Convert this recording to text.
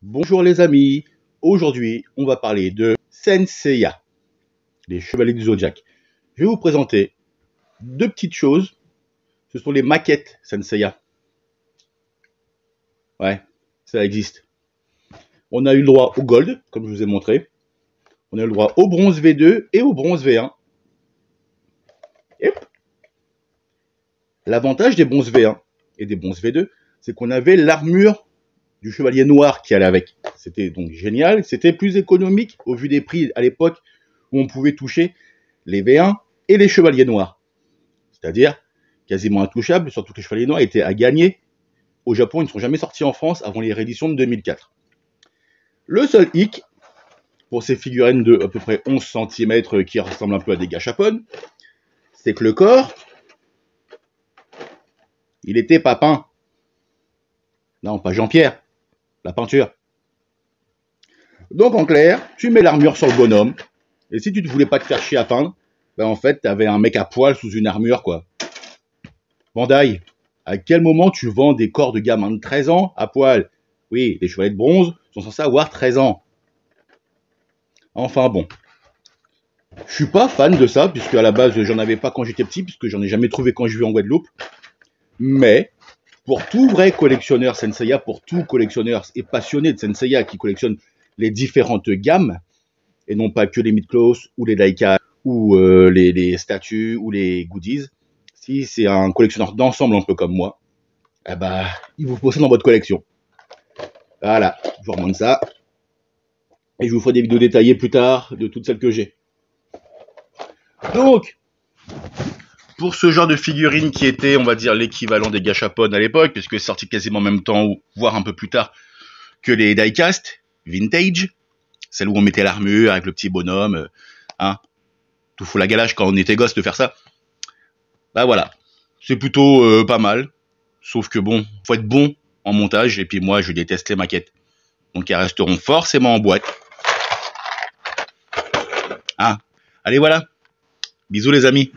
Bonjour les amis, aujourd'hui on va parler de Saint Seiya, les Chevaliers du Zodiaque. Je vais vous présenter deux petites choses, ce sont les maquettes Saint Seiya. Ouais, ça existe. On a eu le droit au gold, comme je vous ai montré. On a eu le droit au bronze V2 et au bronze V1. Et l'avantage des bronzes V1 et des bronzes V2, c'est qu'on avait l'armure du chevalier noir qui allait avec. C'était donc génial, c'était plus économique au vu des prix à l'époque où on pouvait toucher les V1 et les chevaliers noirs. C'est-à-dire quasiment intouchables, surtout que les chevaliers noirs étaient à gagner. Au Japon, ils ne sont jamais sortis en France avant les rééditions de 2004. Le seul hic, pour ces figurines de à peu près 11 cm qui ressemblent un peu à des gâchapones, c'est que le corps, il était pas peint. Non, pas Jean-Pierre, la peinture. Donc en clair, tu mets l'armure sur le bonhomme, et si tu ne voulais pas te faire chier à peindre, ben en fait, t'avais un mec à poil sous une armure, quoi. Bandai, à quel moment tu vends des corps de gamins de 13 ans à poil? Oui, les chevaliers de bronze sont censés avoir 13 ans. Enfin bon. Je suis pas fan de ça, puisque à la base, j'en avais pas quand j'étais petit, puisque j'en ai jamais trouvé quand je vis en Guadeloupe. Mais, pour tout vrai collectionneur Senseiya, pour tout collectionneur et passionné de Senseiya qui collectionne les différentes gammes, et non pas que les mid-close ou les die-cast ou les statues ou les goodies, si c'est un collectionneur d'ensemble un peu comme moi, eh ben, il vous faut ça dans votre collection. Voilà, je vous remonte ça. Et je vous ferai des vidéos détaillées plus tard de toutes celles que j'ai. Donc, pour ce genre de figurines qui était, on va dire, l'équivalent des gâchapones à l'époque, puisque c'est sorti quasiment en même temps, ou voire un peu plus tard, que les die-cast, vintage, celle où on mettait l'armure avec le petit bonhomme, hein, tout fout la galage quand on était gosse de faire ça. Bah voilà, c'est plutôt pas mal, sauf que bon, faut être bon en montage, et puis moi je déteste les maquettes. Donc elles resteront forcément en boîte. Hein. Allez voilà, bisous les amis.